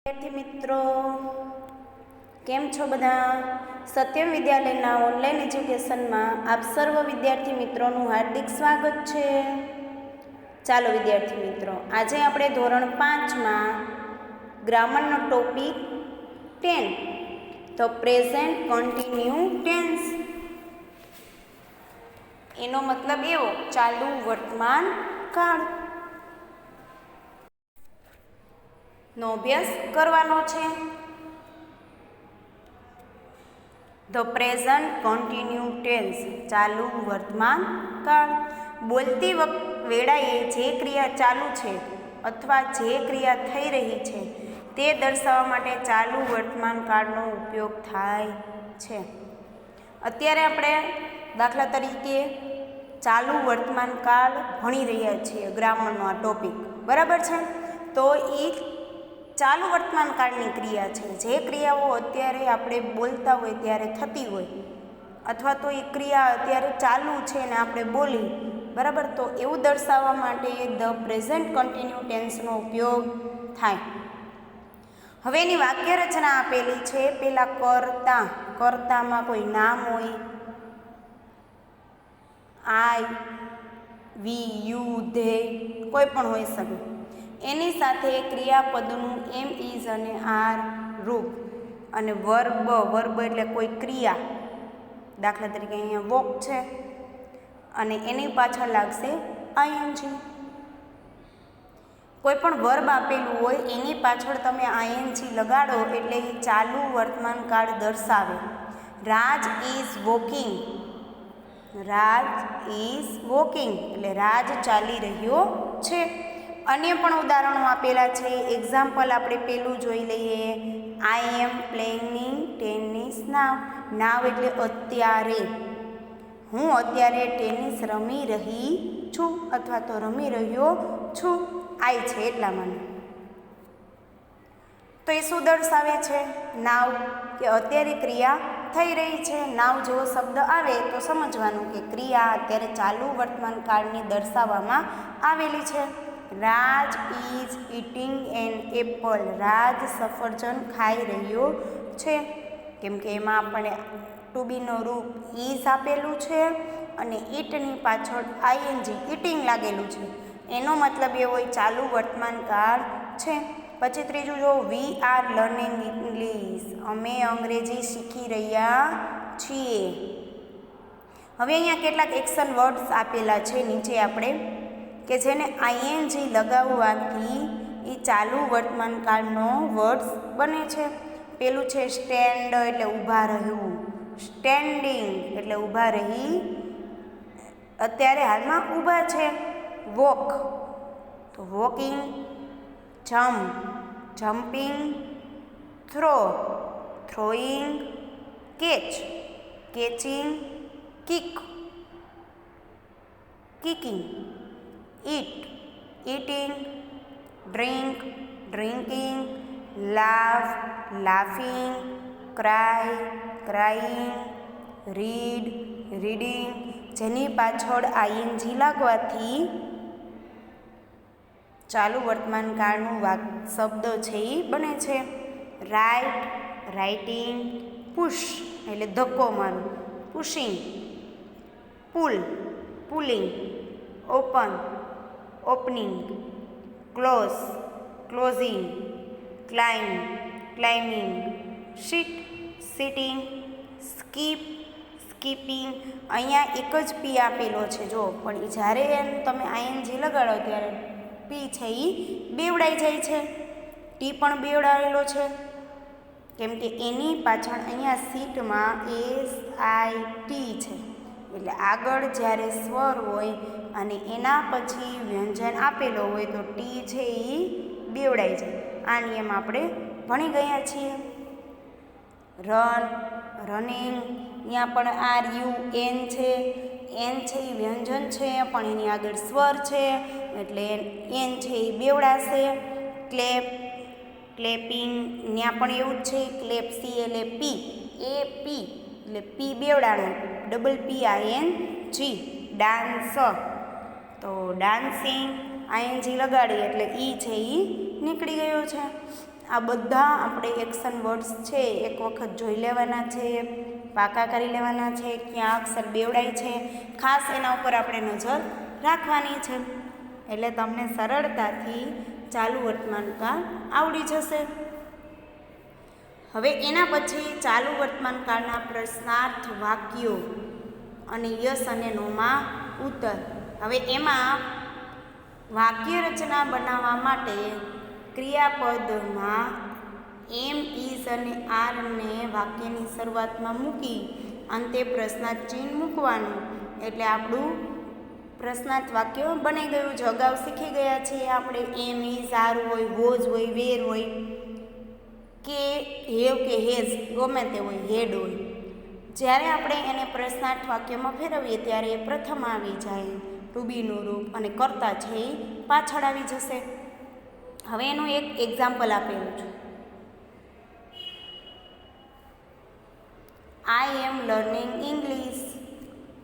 વિદ્યાર્થી મિત્રો કેમ છો બધા? સત્યમ વિદ્યાલયના ઓનલાઈન એજ્યુકેશનમાં આપ સર્વ વિદ્યાર્થી મિત્રોનું હાર્દિક સ્વાગત છે. ચાલો વિદ્યાર્થી મિત્રો, આજે આપણે ધોરણ 5માં ગ્રામરનો ટોપિક 10 તો પ્રેઝન્ટ કન્ટિન્યુ ટેન્સ, એનો મતલબ એવો ચાલુ વર્તમાન કાળ નો અભ્યાસ કરવાનો છે. ધ પ્રેઝન્ટ કન્ટિન્યુ ટેન્સ ચાલુ વર્તમાન કાળ. બોલતી વેળાએ જે ક્રિયા ચાલુ છે અથવા જે ક્રિયા થઈ રહી છે તે દર્શાવવા માટે ચાલુ વર્તમાન કાળનો ઉપયોગ થાય છે. અત્યારે આપણે દાખલા તરીકે ચાલુ વર્તમાન કાળ ભણી રહ્યા છીએ, ગ્રામરનો આ ટોપિક, બરાબર છે? તો એ ચાલુ વર્તમાન કાળની ક્રિયા છે. જે ક્રિયાઓ અત્યારે આપણે બોલતા હોય ત્યારે થતી હોય, અથવા તો એ ક્રિયા અત્યારે ચાલુ છે ને આપણે બોલી, બરાબર, તો એવું દર્શાવવા માટે ધ પ્રેઝન્ટ કન્ટિન્યુ ટેન્સનો ઉપયોગ થાય. હવે એની વાક્ય રચના આપેલી છે. પેલા કરતા, કરતામાં કોઈ નામ હોય, આઈ, વી, યુ, ધે, કોઈ પણ હોઈ શકે. એની સાથે ક્રિયાપદનું એમ, ઇઝ અને આર રૂપ, અને વર્બ, વર્બ એટલે કોઈ ક્રિયા, દાખલા તરીકે અહીંયા વોક છે અને એની પાછળ લાગશે આઈએનજી. કોઈ પણ વર્બ આપેલું હોય એની પાછળ તમે આઈએનજી લગાડો એટલે એ ચાલુ વર્તમાન કાળ દર્શાવે. Raj is walking, Raj is walking એટલે રાજ ચાલી રહ્યો છે. અન્ય પણ ઉદાહરણો આપેલા છે. એક્ઝામ્પલ આપણે પેલું જોઈ લઈએ. આઈ એમ પ્લેઇંગ ટેનિસ નાવ. નાવ એટલે અત્યારે. હું અત્યારે ટેનિસ રમી રહી છું અથવા તો રમી રહ્યો છું. આઈ છે એટલા મને. તો એ શું દર્શાવે છે? નાવ, કે અત્યારે ક્રિયા થઈ રહી છે. નાવ જેવો શબ્દ આવે તો સમજવાનું કે ક્રિયા અત્યારે ચાલુ વર્તમાન કાળની દર્શાવવામાં આવેલી છે. રાજ ઇઝ ઇટિંગ એન એપલ. રાજ સફરજન ખાઈ રહ્યો છે. કેમ કે એમાં આપણે ટુ બીનો રૂપ ઇઝ આપેલું છે અને ઇટની પાછળ આઈએનજી ઇટિંગ લાગેલું છે. એનો મતલબ એવો ચાલુ વર્તમાન કાળ છે. પછી ત્રીજું જો, વી આર લર્નિંગ ઇંગ્લિશ. અમે અંગ્રેજી શીખી રહ્યા છીએ. હવે અહીંયા કેટલાક એક્શન વર્ડ્સ આપેલા છે નીચે આપણે, કે જેને આઈએનજી લગાવવાથી એ ચાલુ વર્તમાન કાળનો વર્ડ્સ બને છે. પેલું છે સ્ટેન્ડ એટલે ઊભા રહેવું, સ્ટેન્ડિંગ એટલે ઊભા રહી, અત્યારે હાલમાં ઊભા છે. વોક તો walking. Jump, jumping. Throw, throwing. Catch, catching. Kick, કિકિંગ. eat, eating. drink, drinking. laugh, laughing. cry, crying. read, reading. જેની પાછળ આઈએનજી લાગવાથી ચાલુ વર્તમાન કાળનું શબ્દ છે એ બને છે. Right, writing. પુશ એટલે ધક્કો મારવું, pushing. Pull, pulling. Open, opening. Close, closing. Climb, climbing. Sit, sitting. Skip, skipping. અહીંયા એક જ પી આપેલો છે જો, પણ જ્યારે તમે આઈએનજી લગાડો ત્યારે પી છે એ બેવડાઈ જાય છે. ટી પણ બેવડાવેલો છે કેમ કે એની પાછળ અહીંયા સીટમાં SIT છે. એટલે આગળ જ્યારે સ્વર હોય અને એના પછી વ્યંજન આપેલો હોય તો ટી છે એ બેવડાઈ જાય. આ નિયમ આપણે ભણી ગયા છીએ. Run, running. અહીંયા પણ RUN છે. એન છે એ વ્યંજન છે પણ એની આગળ સ્વર છે એટલે એન છે એ બેવડાશે. Clap, clapping. ત્યાં પણ એવું જ છે. Clap, CLAP. AP એટલે પી બેવડાણું, PPING. ડાન્સ તો ડાન્સિંગ, આઈએનજી લગાડી એટલે ઈ છે એ નીકળી ગયો છે. આ બધા આપણે એક્શન વર્ડ્સ છે એક વખત જોઈ લેવાના છે, પાકા કરી લેવાના છે, ક્યાં અક્ષર બેવડાય છે, ખાસ એના ઉપર આપણે નજર રાખવાની છે. એટલે તમને સરળતાથી ચાલુ વર્તમાનકાળ આવડી જશે. હવે એના પછી ચાલુ વર્તમાનકાળના પ્રશ્નાર્થ વાક્યો અને યસ અને નોમાં ઉત્તર. હવે એમાં વાક્ય રચના બનાવવા માટે ક્રિયાપદમાં એમ, ઇઝ અને આરને વાક્યની શરૂઆતમાં મૂકી અંતે પ્રશ્નાર્થ ચિહ્ન મૂકવાનું. એટલે આપણું પ્રશ્નાર્થ વાક્ય બની ગયું છે. અગાઉ શીખી ગયા છીએ આપણે એમ, ઇઝ, આર હોય, વોઝ હોય, વેર હોય, કે હેવ કે હેઝ ગમે તે હોય, હેડ હોય. જ્યારે આપણે એને પ્રશ્નાર્થ વાક્યમાં ફેરવીએ ત્યારે એ પ્રથમ આવી જાય ટુ બીનું રૂપ અને કર્તા છે એ પાછળ આવી જશે. હવે એનું એક એક્ઝામ્પલ આપેલું છે. આઈ એમ લર્નિંગ ઇંગ્લિશ.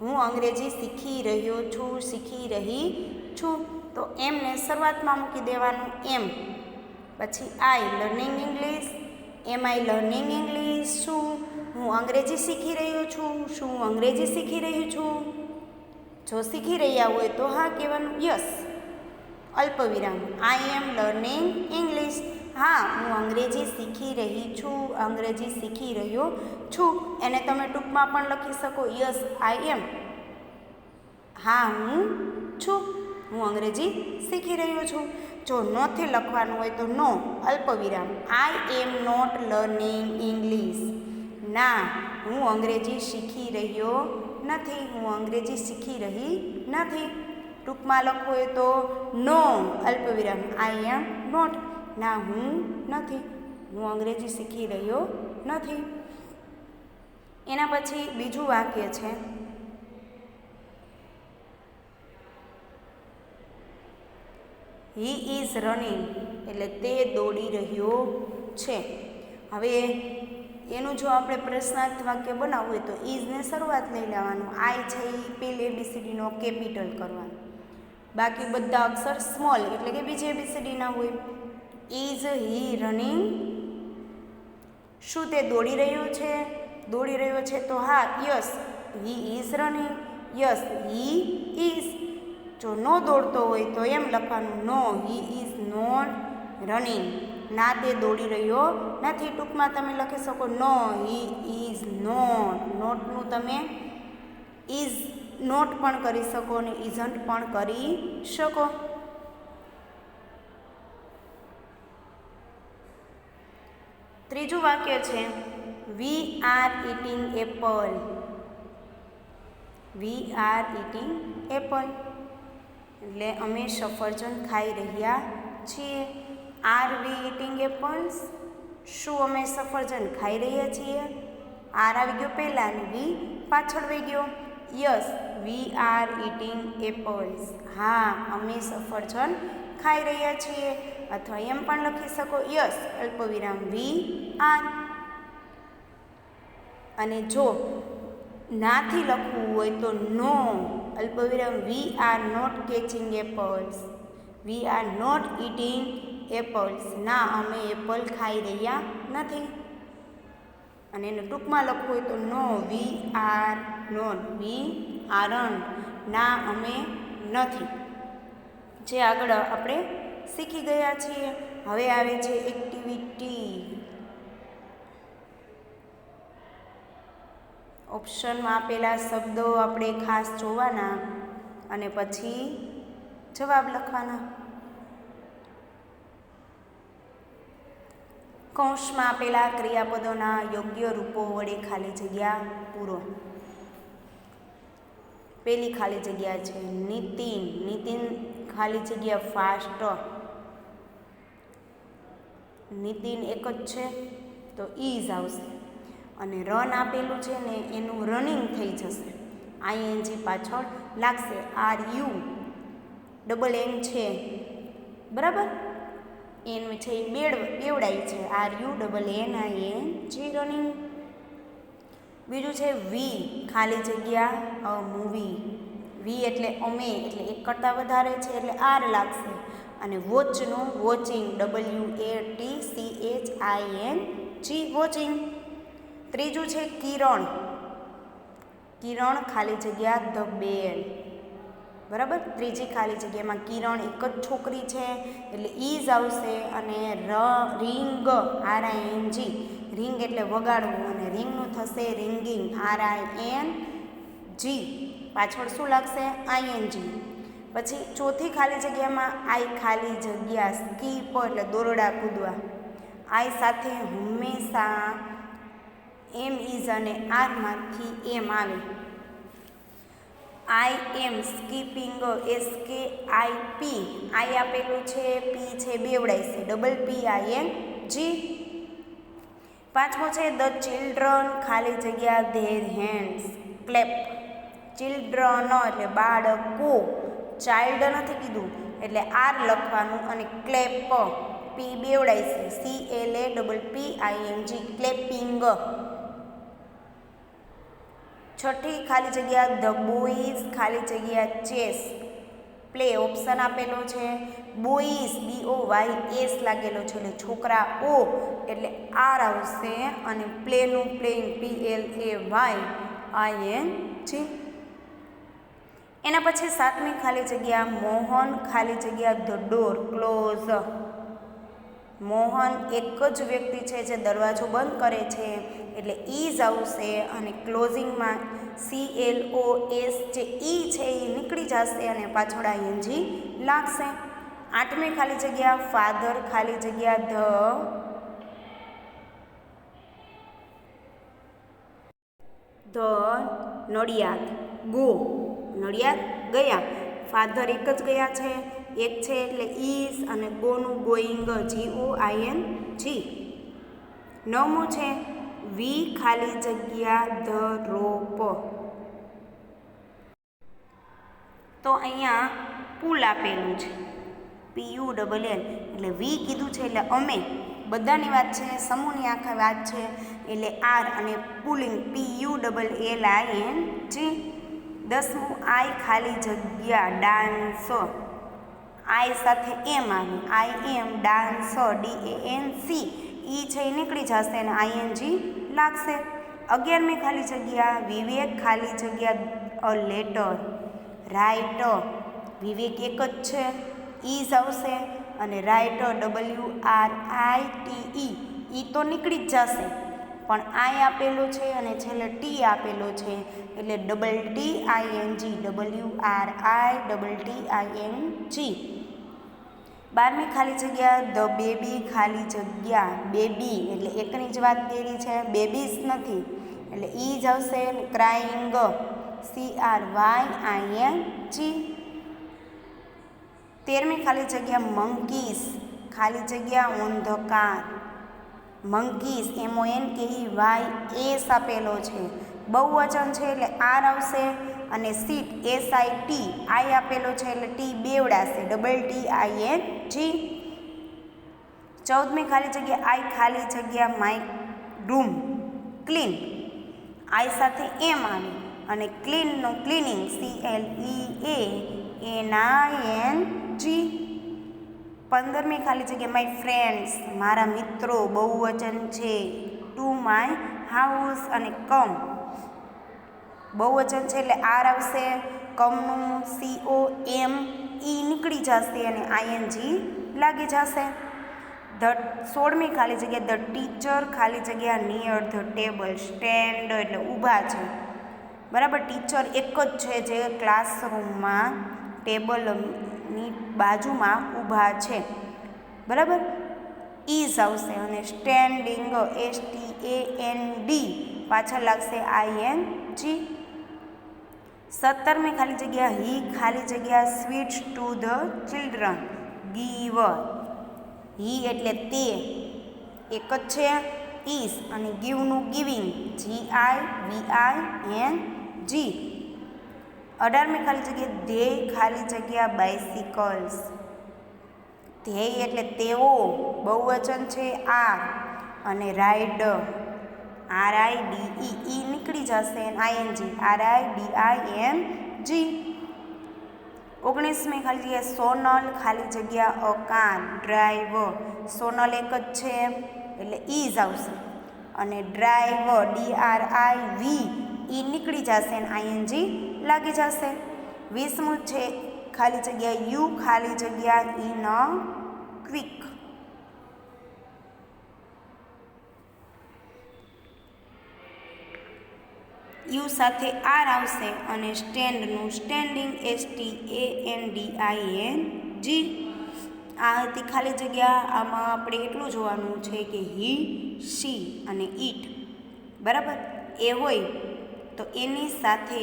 હું અંગ્રેજી શીખી રહ્યો છું, શીખી રહી છું. તો એમને શરૂઆતમાં મૂકી દેવાનું એમ, પછી આઈ લર્નિંગ ઇંગ્લિશ. એમ આઈ લર્નિંગ ઇંગ્લિશ. શું હું અંગ્રેજી શીખી રહ્યો છું? શું હું અંગ્રેજી શીખી રહી છું? જો શીખી રહ્યા હોય તો હા કહેવાનું, યસ. અલ્પવિરામ. આઈ એમ લર્નિંગ ઇંગ્લિશ. હા હું અંગ્રેજી શીખી રહી છું, અંગ્રેજી શીખી રહ્યો છું. એને તમે ટૂંકમાં પણ લખી શકો, યસ આઈ એમ. હા હું છું, હું અંગ્રેજી શીખી રહ્યો છું. જો નોથી લખવાનું હોય તો નો, અલ્પવિરામ. આઈ એમ નોટ લર્નિંગ ઇંગ્લિશ. ના હું અંગ્રેજી શીખી રહ્યો નથી, હું અંગ્રેજી શીખી રહી નથી. ટૂંકમાં લખવું હોય તો નો, અલ્પવિરામ. આઈ એમ નોટ. ના હું નથી, હું અંગ્રેજી શીખી રહ્યો નથી. એના પછી બીજું વાક્ય છે હી ઇઝ રનિંગ, એટલે તે દોડી રહ્યો છે. હવે એનું જો આપણે પ્રશ્નાર્થ વાક્ય બનાવવું હોય તો ઇઝને શરૂઆત લઈ લેવાનું. આઈ છે એ પેલી એબીસીડીનો કેપિટલ કરવાનું, બાકી બધા અક્ષર સ્મોલ એટલે કે બીજી એબીસીડીના હોય. Is he running. શું તે દોડી રહ્યો છે? દોડી રહ્યો છે તો હા, yes he is running. Yes he is. જો નો દોડતો હોય તો એમ લખવાનું, નો હી ઇઝ નોટ રનિંગ. ના તે દોડી રહ્યો નથી. ટૂંકમાં તમે લખી શકો નો હી ઇઝ નોટ. નોટનું તમે ઇઝ નોટ પણ કરી શકો અને ઇઝન્ટ પણ કરી શકો. ત્રીજું વાક્ય છે we are eating Apple. We are eating Apple એટલે અમે સફરજન ખાઈ રહ્યા છીએ. આર વી ઇટિંગ એપલ્સ. શું અમે સફરજન ખાઈ રહ્યા છીએ? આર આવી ગયો પહેલાં અને વી પાછળ વહી ગયો. Yes we are eating apples. હા અમે સફરજન ખાઈ રહ્યા છીએ. અથવા એમ પણ લખી શકો, યસ અલ્પવિરામ વી આર. અને જો નાથી લખવું હોય તો નો, અલ્પવિરામ we are not catching apples. We are not eating apples. ના અમે એપલ ખાઈ રહ્યા નથી. અને એને ટૂંકમાં લખવું હોય તો no we are not. We aren't. ના અમે નથી. જે આગળ આપણે શીખી ગયા છીએ. હવે આવે છે એક્ટિવિટી. ઓપ્શનમાં આપેલા શબ્દો આપણે ખાસ જોવાના અને પછી જવાબ લખવાના. કૌંસમાં આપેલા ક્રિયાપદોના યોગ્ય રૂપો વડે ખાલી જગ્યા પૂરો. પેલી ખાલી જગ્યા છે નીતિન. નીતિન ખાલી જગ્યા ફાસ્ટ. નીતિન એક જ છે તો ઇઝ આવશે. અને રન આપેલું છે ને એનું રનિંગ થઈ જશે. આઈએનજી પાછળ લાગશે. આર યુ ડબલ એન છે બરાબર. એનું છે એ બેવડાઈ છે. R U double N I N G running. બીજું છે વી ખાલી જગ્યા અ મૂવી. વી એટલે અમે એટલે એક કરતાં વધારે છે એટલે આર લાગશે. અને વોચનું વોચિંગ, WATCHING, વોચિંગ. ત્રીજું છે કિરણ, કિરણ ખાલી જગ્યા ધ બેલ. બરાબર, ત્રીજી ખાલી જગ્યામાં કિરણ એક જ છોકરી છે એટલે ઇઝ આવશે. અને રિંગ, RING, રિંગ એટલે વગાડવું અને રિંગનું થશે રિંગિંગ, RING. પાછળ શું લાગશે? ING. પછી ચોથી ખાલી જગ્યામાં આઈ ખાલી જગ્યા સ્કીપ એટલે દોરડા કૂદવા. આઈ સાથે હંમેશા એમ ઇઝ અને આરમાંથી એમ આવે. આઈ એમ સ્કીપિંગ, SKIP. આઈ આપેલું છે, પી છે બેવડાય છે, PPING. પાંચમો છે ધ ચિલ્ડ્રન ખાલી જગ્યા ધેર હેન્ડ્સ ક્લેપ. ચિલ્ડ્રન એટલે બાળકો, ચાઇલ્ડ નથી કીધું એટલે આર લખવાનું અને ક્લેપ, પી બેવડાય છે, CLAPPING, ક્લેપિંગ. છઠ્ઠી ખાલી જગ્યા ધ બોયઝ ખાલી જગ્યા ચેસ પ્લે. ઓપ્શન આપેલો છે બોયઝ, BOYS લાગેલો છે એટલે છોકરાઓ એટલે આર આવશે. અને પ્લેનું પ્લેઇંગ, PLAYING. એના પછી સાતમી ખાલી જગ્યા મોહન ખાલી જગ્યા ધ ડોર ક્લોઝ. મોહન એક જ વ્યક્તિ છે જે દરવાજો બંધ કરે છે એટલે ઇઝ આવશે. અને ક્લોઝિંગમાં CLOS જે ઈ છે એ નીકળી જશે અને પાછળ ING લાગશે. આઠમી ખાલી જગ્યા ફાધર ખાલી જગ્યા ધ નડિયાદ ગો. નડિયાદ ગયા, ફાધર એક જ ગયા છે, એક છે એટલે ઇઝ અને ગોનું ગોઈંગ, GOING. નવમું છે વી ખાલી જગ્યા ધ રોપ. તો અહીંયા પુલ આપેલું છે, PULL એટલે વી કીધું છે એટલે અમે, બધાની વાત છે, સમૂહની આખા વાત છે એટલે આર. અને પુલિંગ, PULLING. દસમું આઈ ખાલી જગ્યા ડાન્સ. આઈ સાથે એમ આવે, IM ડાન્સ, DANC. ઈ છે એ નીકળી જશે અને ING લાગશે. 11મી ખાલી જગ્યા વિવેક ખાલી જગ્યા અ લેટર રાઇટ. વિવેક એક જ છે, ઇઝ આવશે અને રાઇટ, WRITE. ઈ તો નીકળી જ જશે પણ આઈ આપેલો છે અને છેલ્લે ટી આપેલો છે એટલે TTING. 12મી ખાલી જગ્યા ધ બેબી ખાલી જગ્યા બેબી એટલે એકની જ વાત કરી છે, બેબીઝ નથી એટલે ઈ જ આવશે. Crying, CRYING. 13મી ખાલી જગ્યા મંકીસ ખાલી જગ્યા ઓન ધ કાર. મંકીસ MONKEYS આપેલો છે, બહુવચન છે એટલે આર આવશે. અને સીટ SIT આઈ આપેલો છે એટલે ટી બેવડાશે, TTING. 14મી ખાલી જગ્યા આઈ ખાલી જગ્યા માય રૂમ ક્લીન. આઈ સાથે એમ આવે અને ક્લીનનું ક્લીનિંગ, CLEANING. 15મી ખાલી જગ્યા માય ફ્રેન્ડ્સ મારા મિત્રો, બહુવચન છે, ટુ માય હાઉસ. અને કમ બહુવચન છે એટલે આર આવશે, કમનું COME નીકળી જશે અને ING લાગી જશે. 16મી ખાલી જગ્યા ધ ટીચર ખાલી જગ્યા નિયર ધ ટેબલ. સ્ટેન્ડ એટલે ઊભા છે, બરાબર. ટીચર એક જ છે જે ક્લાસરૂમમાં ટેબલની બાજુમાં ઊભા છે, બરાબર. ઇઝ આવશે અને સ્ટેન્ડિંગ, STAND પાછળ લાગશે ING. 17મી ખાલી જગ્યા હી ખાલી જગ્યા sweets to the children give. He એટલે તે એક જ છે, ઇઝ અને ગીવનું ગિવિંગ, GIVING. 18મી ખાલી જગ્યા ધ્યેય ખાલી જગ્યા બાઇસિકલ્સ. ધ્યેય એટલે તેઓ, બહુવચન છે આર અને રાઇડ, RIDE નીકળી જશે ING, RIDING. 19મી ખાલી જગ્યા સોનલ ખાલી જગ્યા અ કાર ડ્રાઈવ સોનલ એક જ છે એટલે ઇઝ આવશે અને ડ્રાઈવ DRIV ઈ નીકળી જશે અને આઈએનજી લાગી જશે 20મું છે ખાલી જગ્યા યુ ખાલી જગ્યા ઇન ક્વિક યુ સાથે આર આવશે અને સ્ટેન્ડનું સ્ટેન્ડિંગ STANDING આ હતી ખાલી જગ્યા આમાં આપણે એટલું જોવાનું છે કે હી શી અને ઈટ બરાબર એ હોય તો એની સાથે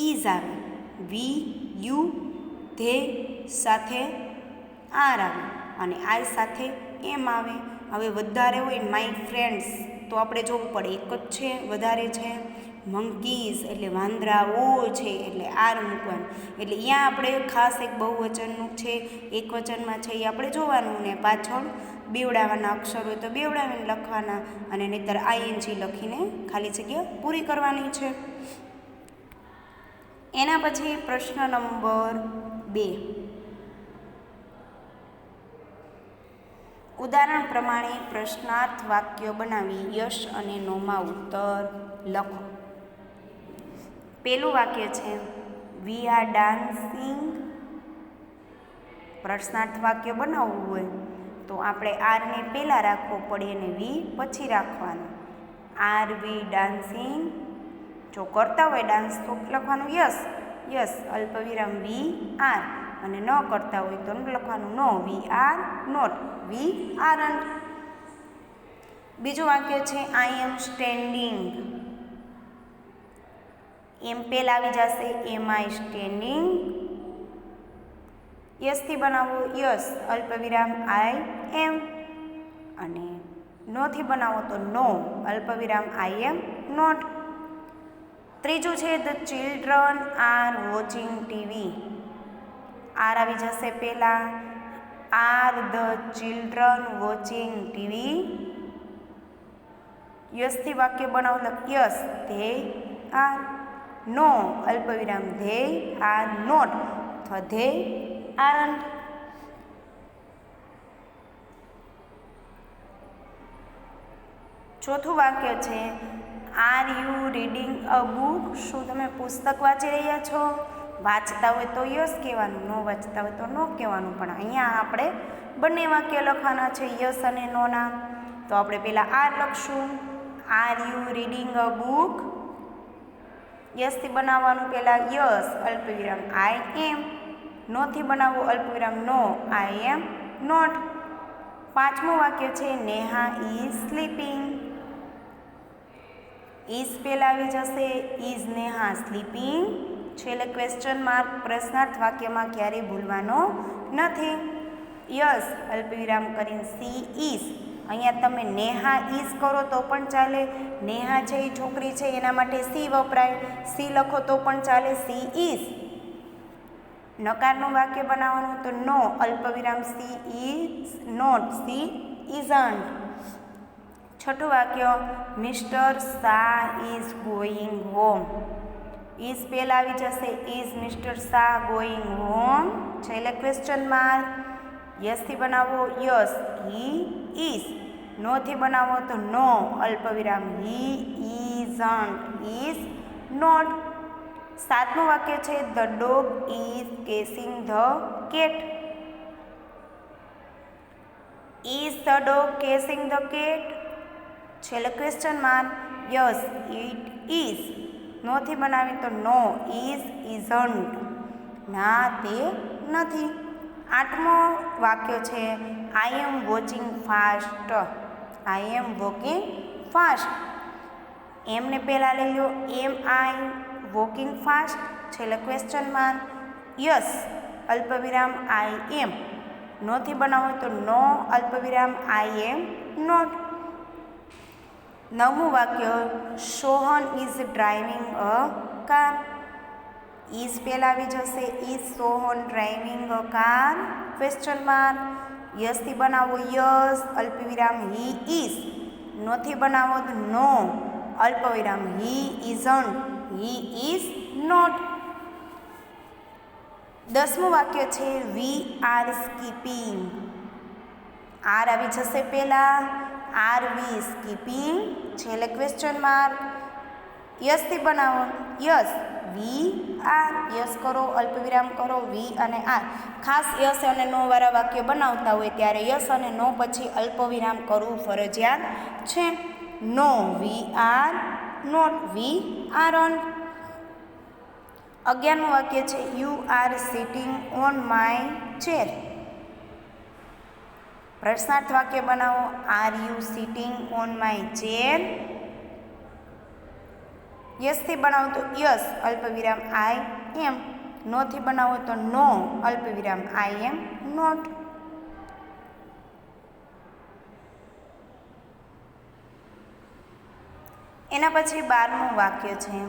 ઇઝ આવે વી યુ ધે સાથે આર આવે અને આઈ સાથે એમ આવે હવે વધારે હોય માય ફ્રેન્ડ્સ તો આપણે જોવું પડે એક જ છે વધારે છે મંકીઝ એટલે વાંદરાઓ છે એટલે આર મૂકવાનું એટલે અહીંયા આપણે ખાસ એક બહુવચનનું છે એક વચનમાં છે એ આપણે જોવાનું ને પાછળ બેવડાવાના અક્ષર હોય તો બેવડાવીને લખવાના અને નહીંતર આઈએનજી લખીને ખાલી જગ્યા પૂરી કરવાની છે એના પછી પ્રશ્ન નંબર 2 ઉદાહરણ પ્રમાણે પ્રશ્નાર્થ વાક્ય બનાવી યસ અને નોમાં ઉત્તર લખો પહેલું વાક્ય છે વી આર ડાન્સિંગ પ્રશ્નાર્થ વાક્ય બનાવવું હોય તો આપણે આરને પહેલાં રાખવો પડે અને વી પછી રાખવાનું આર વી ડાન્સિંગ જો કરતા હોય ડાન્સ તો લખવાનું યસ યસ અલ્પવિરામ વી આર અને ન કરતા હોય તો લખવાનું no we are not we aren't બીજું વાક્ય છે આઈ એમ સ્ટેન્ડિંગ એમ પહેલાં આવી જશે એમ આઈ સ્ટેન્ડિંગ યસથી બનાવો યસ અલ્પવિરામ આઈ એમ અને નોથી બનાવો તો નો અલ્પવિરામ આઈ એમ નોટ ત્રીજું છે the children are watching TV are આવી જશે પહેલાં are the children watching TV યસથી વાક્ય બનાવો યસ ધે આર નો અલ્પવિરામ ધે આર નોટ અથવા ધે આરન્ટ ચોથું વાક્ય છે R you reading a book શું તમે પુસ્તક વાંચી રહ્યા છો વાંચતા હોય તો યસ કહેવાનું ન વાંચતા હોય તો નો કહેવાનું પણ અહીંયા આપણે બંને વાક્ય લખવાના છે યસ અને નોના તો આપણે પહેલાં આર લખશું are you reading a book યસથી બનાવવાનું પહેલાં યસ અલ્પવિરામ આઈ એમ નોથી બનાવવું અલ્પવિરામ નો આઈ એમ નોટ પાંચમું વાક્ય છે નેહા ઇઝ સ્લીપિંગ ઇઝ પહેલાં આવી જશે ઇઝ નેહા સ્લીપિંગ છેલ્લે ક્વેશ્ચન માર્ક પ્રશ્નાર્થ વાક્યમાં ક્યારેય ભૂલવાનો નથી યસ અલ્પવિરામ કરીને સી ઇઝ અહીંયા તમે નેહા ઇઝ કરો તો પણ ચાલે નેહા છે એ છોકરી છે એના માટે સી વપરાય સી લખો તો પણ ચાલે સી ઇઝ નકારનું વાક્ય બનાવવાનું તો નો અલ્પવિરામ she is not she isn't છઠ્ઠું વાક્ય mister Shah is going home is પહેલાં આવી જશે is mister Shah going home છેલ્લે ક્વેશ્ચન માર્ક યસથી બનાવો યસ હી ઇઝ નોથી બનાવો તો નો અલ્પવિરામ હી ઇઝન્ટ ઇઝ નોટ સાતમું વાક્ય છે the dog is chasing the cat is the dog chasing the cat છેલ્લે question mark yes it is નોથી બનાવી તો નો ઇઝ ઇઝન્ટ ના તે નથી આઠમો વાક્ય છે આઈ એમ વોચિંગ ફાસ્ટ આઈ એમ વોકિંગ ફાસ્ટ એમને પહેલાં લઈ લો એમ આઈ વોકિંગ ફાસ્ટ છેલ્લે ક્વેશ્ચન માર્ક યસ અલ્પવિરામ આઈ એમ નોથી બનાવો તો નો અલ્પવિરામ આઈ એમ નોટ નવમું વાક્ય Sohan is driving a car is પહેલાં આવી જશે is Sohan driving a car question mark યસથી બનાવો યસ અલ્પવિરામ હી ઇઝ નોથી બનાવો તો નો અલ્પવિરામ હી ઇઝન્ટ હી ઇઝ નોટ 10મું વાક્ય છે વી આર સ્કીપિંગ. આર આવી જશે પહેલાં. આર વી સ્કીપિંગ, છેલ્લે ક્વેશ્ચન માર્ક. યસથી બનાવો. યસ વી આર, યસ કરો, અલ્પવિરામ કરો, વી અને આર. ખાસ યસ અને નો વાળા વાક્ય બનાવતા હોય ત્યારે યસ અને નો પછી અલ્પવિરામ કરવું ફરજિયાત છે. No we are not, we aren't. 11મું વાક્ય છે you are sitting on my chair. પ્રશ્નાર્થ વાક્ય બનાવો. Are you sitting on my chair. યસથી બનાવો તો યસ અલ્પવિરામ આઈ એમ. નોથી બનાવો તો નો અલ્પવિરામ આઈ એમ નોટ. એના પછી 12મું વાક્ય છે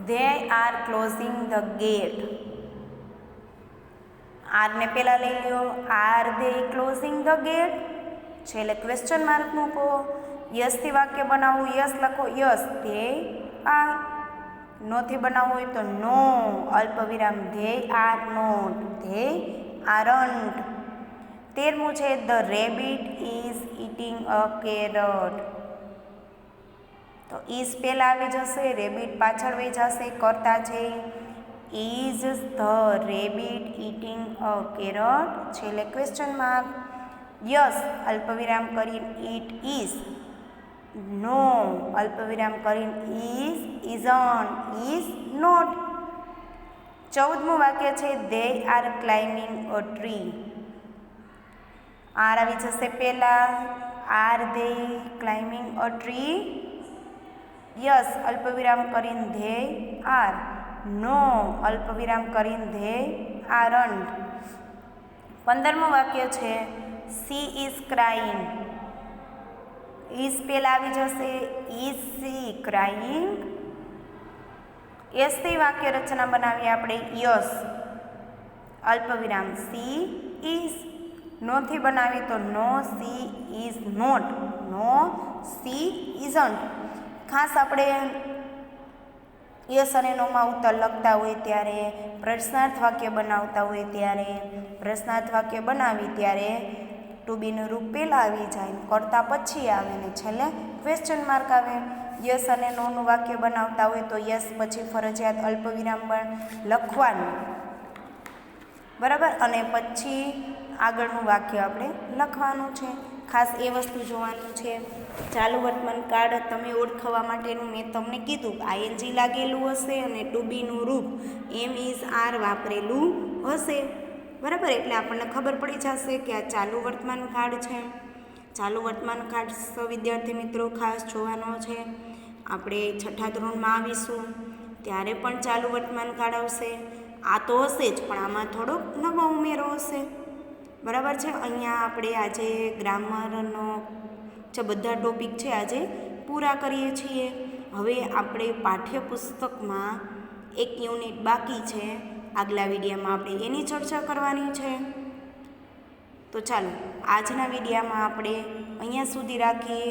they are closing the gate. આરને પહેલાં લઈ લ્યો. Are they closing the gate, છેલ્લે ક્વેશ્ચન માર્ક મૂકો. યસથી વાક્ય બનાવવું. યસ લખો. Yes they R. નોથી બનાવવું હોય તો નો અલ્પવિરામ they are not, they aren't. 13મું છે the rabbit is eating a carrot. તો ઇઝ પહેલાં આવી જશે, રેબિટ પાછળ વહી જશે, કરતા છે. Is the rabbit eating a carrot, છેલ્લે ક્વેશ્ચન માર્ક. યસ અલ્પવિરામ કરીને ઇટ ઇઝ. નો અલ્પવિરામ કરીને ઇઝ ઇઝન્ટ, ઇઝ નોટ. 14મું વાક્ય છે they are climbing a tree. Are આવી જશે પહેલાં. Are they climbing a tree. Yes અલ્પવિરામ કરીને ધે આર. નો અલ્પવિરામ કરીને ધે આરન્ટ. 15મું વાક્ય છે સી ઇઝ ક્રાઇંગ. ઇઝ પહેલાં આવી જશે. Is C crying. યસથી વાક્ય રચના બનાવીએ આપણે. યસ અલ્પવિરામ સી ઇઝ. નોથી બનાવી તો no she is not, no she isn't. ખાસ આપણે યસ અને નોમાં ઉત્તર લખતા હોય ત્યારે, પ્રશ્નાર્થ વાક્ય બનાવતા હોય ત્યારે, પ્રશ્નાર્થ વાક્ય બનાવી ત્યારે ટુ બીનું રૂપ પહેલાં આવી જાય, કરતા પછી આવે ને છેલ્લે ક્વેશ્ચન માર્ક આવે. યસ અને નોનું વાક્ય બનાવતા હોય તો યસ પછી ફરજિયાત અલ્પવિરામ લખવાનું, બરાબર, અને પછી આગળનું વાક્ય આપણે લખવાનું છે. ખાસ એ વસ્તુ જોવાનું છે. ચાલુ વર્તમાન કાળ તમે ઓળખવા માટેનું મેં તમને કીધું આઈએનજી લાગેલું હશે અને ટુ બીનું રૂપ એમ ઇઝ આર વાપરેલું હશે, બરાબર. એટલે આપણને ખબર પડી જશે કે આ ચાલુ વર્તમાન કાળ છે. ચાલુ વર્તમાન કાળ વિદ્યાર્થી મિત્રો ખાસ જોવાનો છે. આપણે છઠ્ઠા ધોરણમાં આવીશું ત્યારે પણ ચાલુ વર્તમાન કાળ આવશે. આ તો હશે જ, પણ આમાં થોડોક નવો ઉમેરો હશે, બરાબર છે. અહીંયા આપણે આજે ગ્રામરનો જે બધા ટોપિક છે આજે પૂરા કરીએ છીએ. હવે આપણે પાઠ્યપુસ્તકમાં એક યુનિટ બાકી છે. આગલા વિડીયોમાં આપણે એની ચર્ચા કરવાની છે. તો ચાલો આજના વિડીયોમાં આપણે અહીંયા સુધી રાખીએ.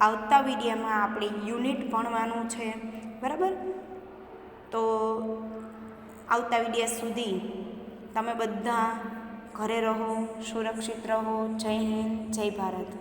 આવતા વિડીયોમાં આપણે યુનિટ ભણવાનું છે, બરાબર. તો આવતા વિડીયો સુધી તમે બધા ઘરે રહો, સુરક્ષિત રહો. જય હિન્દ, જય ભારત.